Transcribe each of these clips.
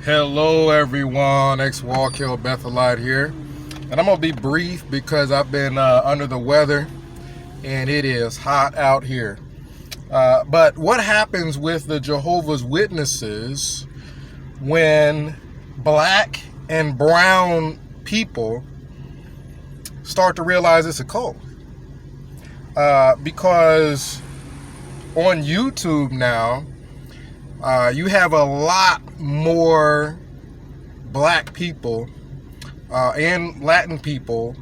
Hello everyone, ex-Wallkill Bethelite here, and I'm going to be brief because I've been under the weather and it is hot out here. But what happens with the Jehovah's Witnesses when black and brown people start to realize it's a cult? Because on YouTube now, you have a lot more black people and Latin people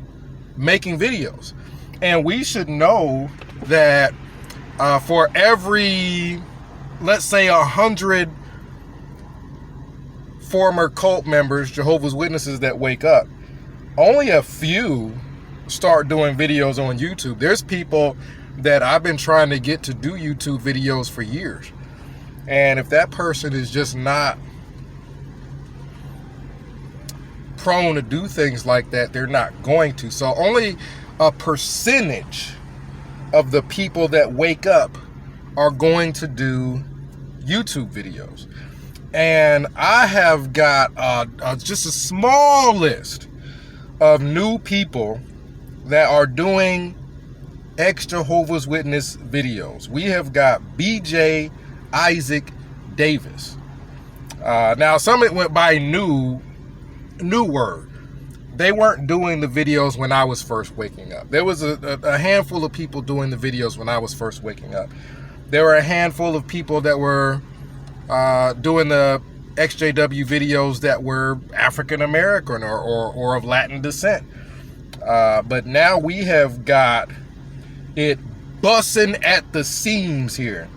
making videos. And we should know that for every, let's say, 100 former cult members, Jehovah's Witnesses that wake up, only a few start doing videos on YouTube. There's people that I've been trying to get to do YouTube videos for years. And if that person is just not prone to do things like that, they're not going to. So only a percentage of the people that wake up are going to do YouTube videos. And I have got just a small list of new people that are doing ex-Jehovah's Witness videos. We have got BJ Isaac Davis. Now, some it went by new word. They weren't doing the videos when I was first waking up. There was a handful of people doing the videos when I was first waking up. There were a handful of people that were doing the XJW videos that were African American or of Latin descent. But now we have got it busting at the seams here.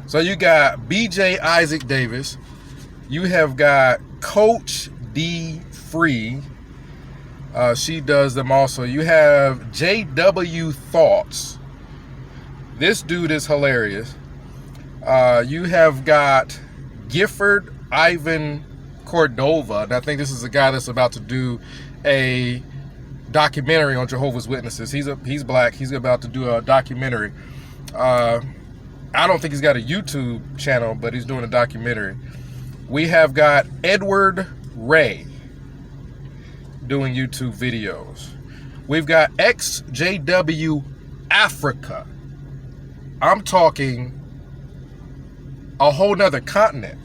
So you got BJ Isaac Davis, you have got Coach D Free, she does them also. You have JW Thoughts, this dude is hilarious. You have got Gifford Ivan Cordova, and I think this is a guy that's about to do a documentary on Jehovah's Witnesses. He's black, he's about to do a documentary. I don't think he's got a YouTube channel, but he's doing a documentary. We have got Edward Ray doing YouTube videos. We've got XJW Africa. I'm talking a whole nother continent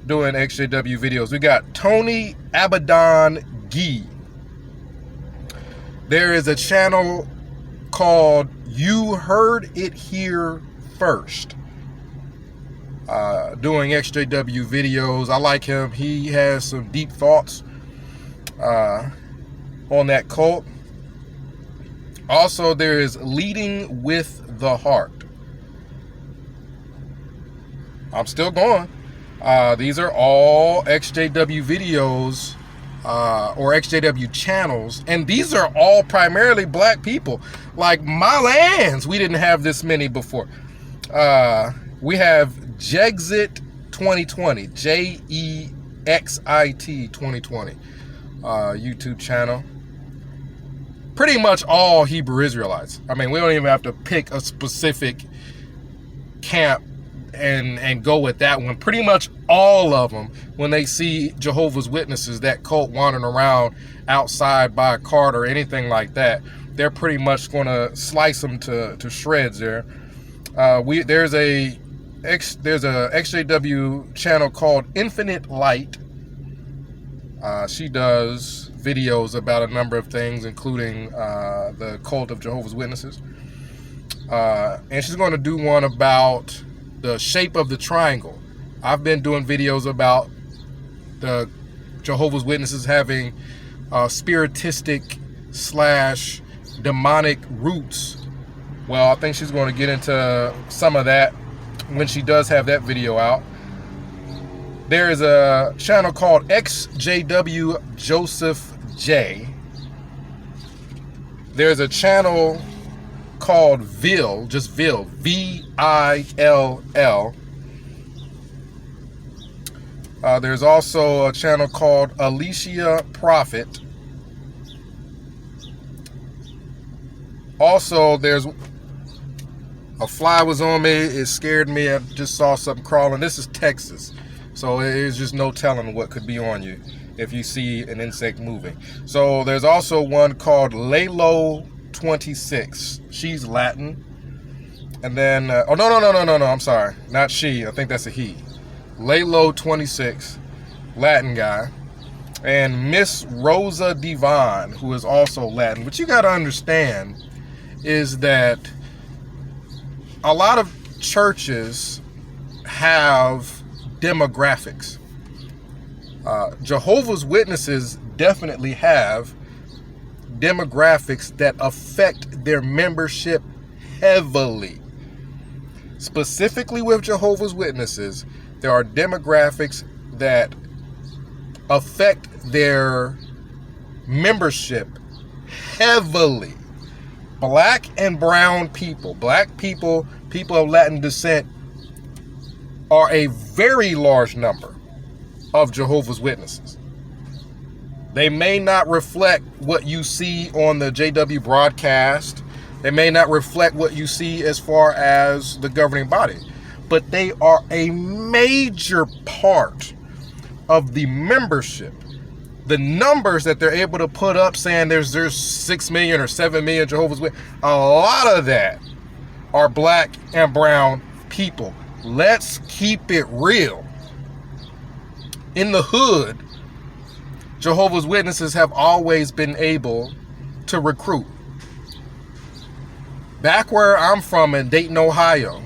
doing XJW videos. We got Tony Abaddon Gee. There is a channel called You Heard It Here First, doing XJW videos. I like him. He has some deep thoughts on that cult. Also, there is Leading with the Heart. I'm still going. These are all XJW videos or XJW channels, and these are all primarily black people. Like my lands, we didn't have this many before. We have Jexit 2020, Jexit 2020 YouTube channel. Pretty much all Hebrew Israelites. I mean, we don't even have to pick a specific camp and go with that one. Pretty much all of them, when they see Jehovah's Witnesses, that cult wandering around outside by a cart or anything like that, they're pretty much going to slice them to shreds there. There's a XJW channel called Infinite Light. She does videos about a number of things, including the cult of Jehovah's Witnesses. And she's going to do one about the shape of the triangle. I've been doing videos about the Jehovah's Witnesses having spiritistic / demonic roots. Well, I think she's going to get into some of that when she does have that video out. There is a channel called XJW Joseph J. There's a channel called Vill, just Vill, V-I-L-L. There's also a channel called Alicia Prophet. Also, there's a fly was on me. It scared me. I just saw something crawling. This is Texas. So there's just no telling what could be on you if you see an insect moving. So there's also one called Lalo 26. She's Latin. And then, no, I'm sorry. Not she. I think that's a he. Lalo 26, Latin guy. And Miss Rosa Devon, who is also Latin. What you got to understand is that a lot of churches have demographics. Jehovah's Witnesses definitely have demographics that affect their membership heavily. Specifically with Jehovah's Witnesses, there are demographics that affect their membership heavily. Black and brown people, black people, people of Latin descent are a very large number of Jehovah's Witnesses. They may not reflect what you see on the JW broadcast. They may not reflect what you see as far as the governing body, but they are a major part of the membership. The numbers that they're able to put up saying there's 6 million or 7 million Jehovah's Witnesses, a lot of that are black and brown people. Let's keep it real. In the hood, Jehovah's Witnesses have always been able to recruit. Back where I'm from in Dayton, Ohio,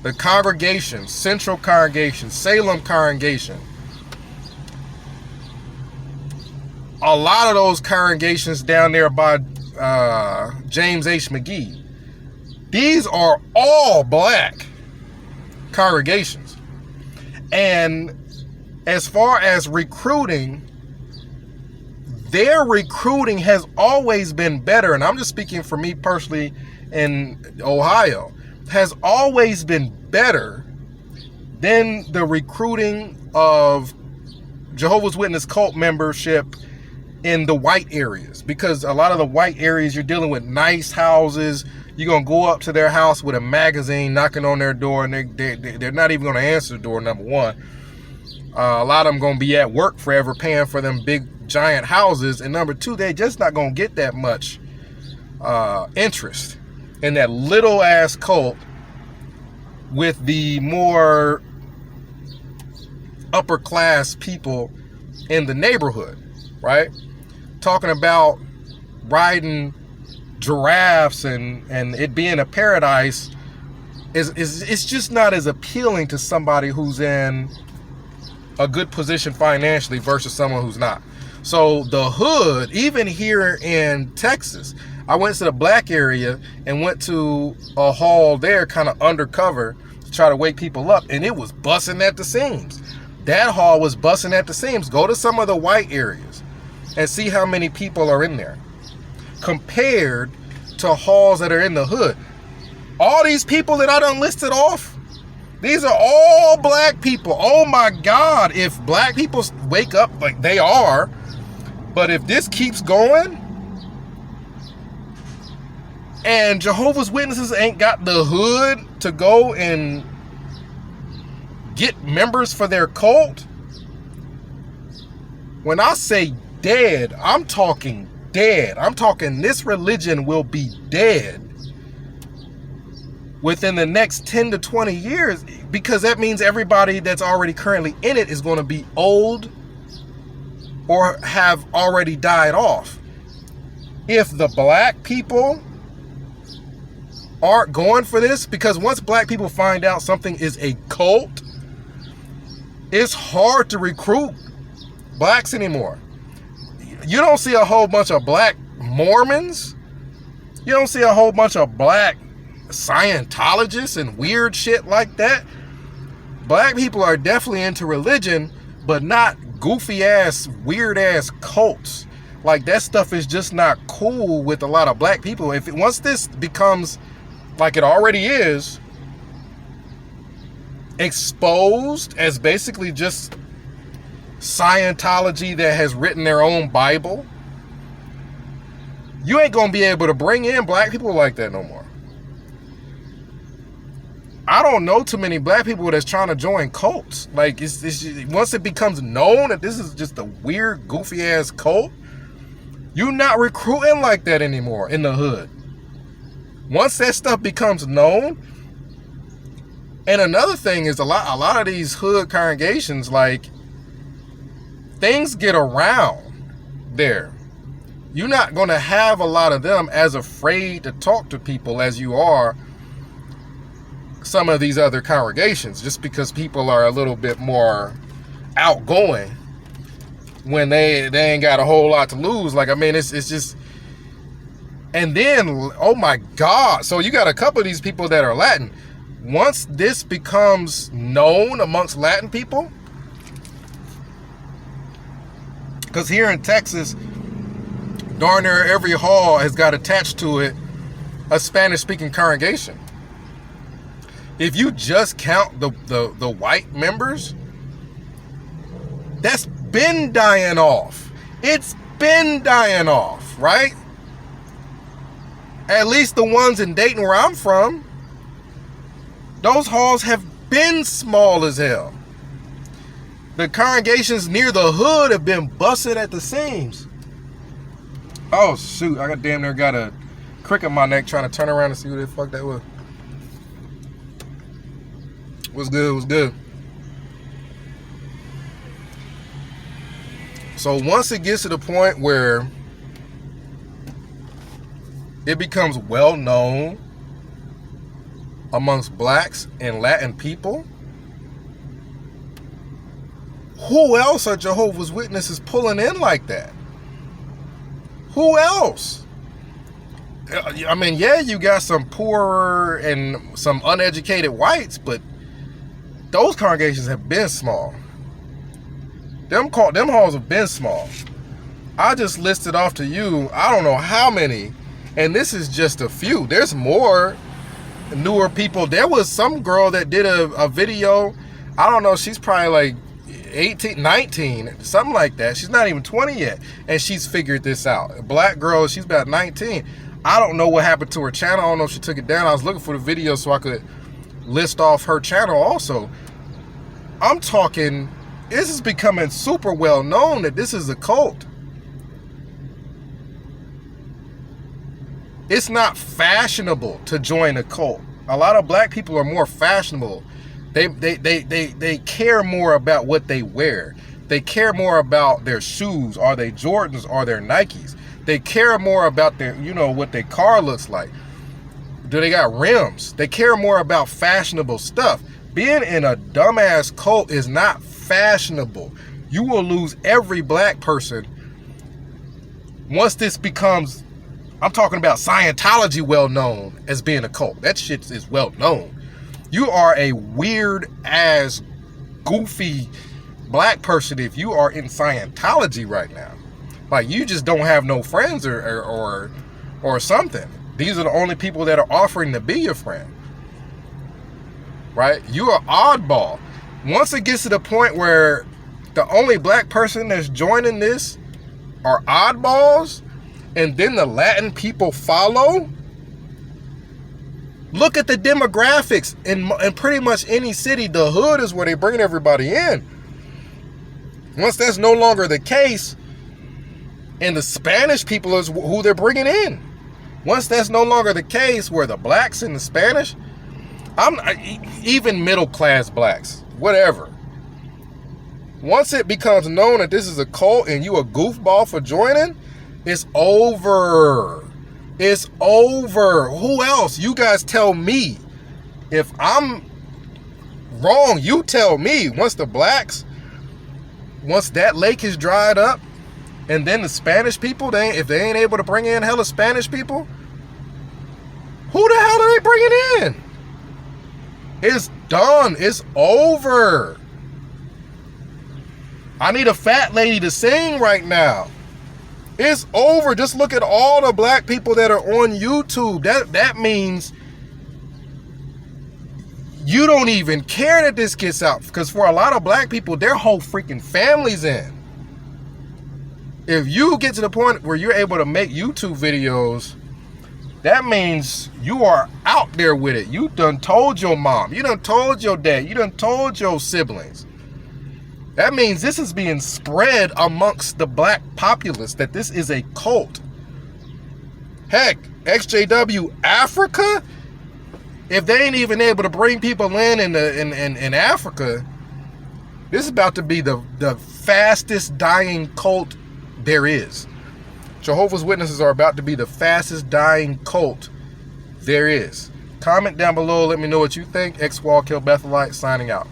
the congregation, Central Congregation, Salem Congregation, a lot of those congregations down there by James H. McGee, these are all black congregations. And as far as recruiting, their recruiting has always been better, and I'm just speaking for me personally in Ohio, has always been better than the recruiting of Jehovah's Witness cult membership in the white areas. Because a lot of the white areas, you're dealing with nice houses. You're going to go up to their house with a magazine, knocking on their door, and they're not even going to answer the door, number one. A lot of them going to be at work forever paying for them big giant houses, and number two, they're just not going to get that much interest in that little ass cult with the more upper class people in the neighborhood, right? Talking about riding giraffes and it being a paradise is it's just not as appealing to somebody who's in a good position financially versus someone who's not. So the hood, even here in Texas, I went to the black area and went to a hall there kind of undercover to try to wake people up, and it was busting at the seams. That hall was busting at the seams. Go to some of the white areas and see how many people are in there compared to halls that are in the hood. All these people that I done listed off, these are all black people. Oh my God, if black people wake up like they are, but if this keeps going and Jehovah's Witnesses ain't got the hood to go and get members for their cult, when I say dead, I'm talking dead. I'm talking this religion will be dead within the next 10 to 20 years, because that means everybody that's already currently in it is going to be old or have already died off. If the black people aren't going for this, because once black people find out something is a cult, it's hard to recruit blacks anymore. You don't see a whole bunch of black Mormons. You don't see a whole bunch of black Scientologists and weird shit like that. Black people are definitely into religion, but not goofy ass, weird ass cults. Like, that stuff is just not cool with a lot of black people. Once this becomes, like it already is, exposed as basically just Scientology that has written their own Bible, you ain't gonna be able to bring in black people like that no more. I don't know too many black people that's trying to join cults. Like, it's once it becomes known that this is just a weird, goofy ass cult, you're not recruiting like that anymore in the hood. Once that stuff becomes known, and another thing is a lot of these hood congregations, like, things get around there. You're not going to have a lot of them as afraid to talk to people as you are some of these other congregations, just because people are a little bit more outgoing when they ain't got a whole lot to lose. Like, I mean, it's just, and then, oh my God, so you got a couple of these people that are Latin. Once this becomes known amongst Latin people, because here in Texas, darn near every hall has got attached to it a Spanish-speaking congregation. If you just count the white members, that's been dying off. It's been dying off, right? At least the ones in Dayton where I'm from, those halls have been small as hell. The congregations near the hood have been busted at the seams. Oh shoot, I damn near got a crick in my neck trying to turn around and see who the fuck that was. What's good? What's good? So once it gets to the point where it becomes well known amongst blacks and Latin people, who else are Jehovah's Witnesses pulling in like that? Who else? I mean, yeah, you got some poorer and some uneducated whites, but those congregations have been small. Them halls have been small. I just listed off to you, I don't know how many, and this is just a few. There's more newer people. There was some girl that did a video, I don't know, she's probably like 18, 19, something like that. She's not even 20 yet, and she's figured this out. A black girl, she's about 19. I don't know what happened to her channel. I don't know if she took it down. I was looking for the video so I could list off her channel also. I'm talking, this is becoming super well known that this is a cult. It's not fashionable to join a cult. A lot of black people are more fashionable. They care more about what they wear. They care more about their shoes. Are they Jordans? Are they Nikes? They care more about their, what their car looks like. Do they got rims? They care more about fashionable stuff. Being in a dumbass cult is not fashionable. You will lose every black person once this becomes, I'm talking about Scientology well known as being a cult. That shit is well known. You are a weird ass, goofy black person if you are in Scientology right now. Like, you just don't have no friends or something. These are the only people that are offering to be your friend. Right? You are oddball. Once it gets to the point where the only black person that's joining this are oddballs, and then the Latin people follow, look at the demographics in pretty much any city. The hood is where they bring everybody in. Once that's no longer the case, and the Spanish people is who they're bringing in. Once that's no longer the case, where the blacks and the Spanish, even middle class blacks, whatever. Once it becomes known that this is a cult and you a goofball for joining, it's over. It's over. Who else? You guys tell me. If I'm wrong, you tell me. Once that lake is dried up, and then the Spanish people, if they ain't able to bring in hella Spanish people, who the hell are they bringing in? It's done. It's over. I need a fat lady to sing right now. It's over. Just look at all the black people that are on YouTube. That means you don't even care that this gets out. Because for a lot of black people, their whole freaking family's in. If you get to the point where you're able to make YouTube videos that means you are out there with it. You done told your mom. You done told your dad. You done told your siblings. That means this is being spread amongst the black populace, that this is a cult. Heck, XJW Africa, if they ain't even able to bring people in Africa, this is about to be the fastest dying cult there is. Jehovah's Witnesses are about to be the fastest dying cult there is. Comment down below. Let me know what you think. X-Wall Kill Bethelite signing out.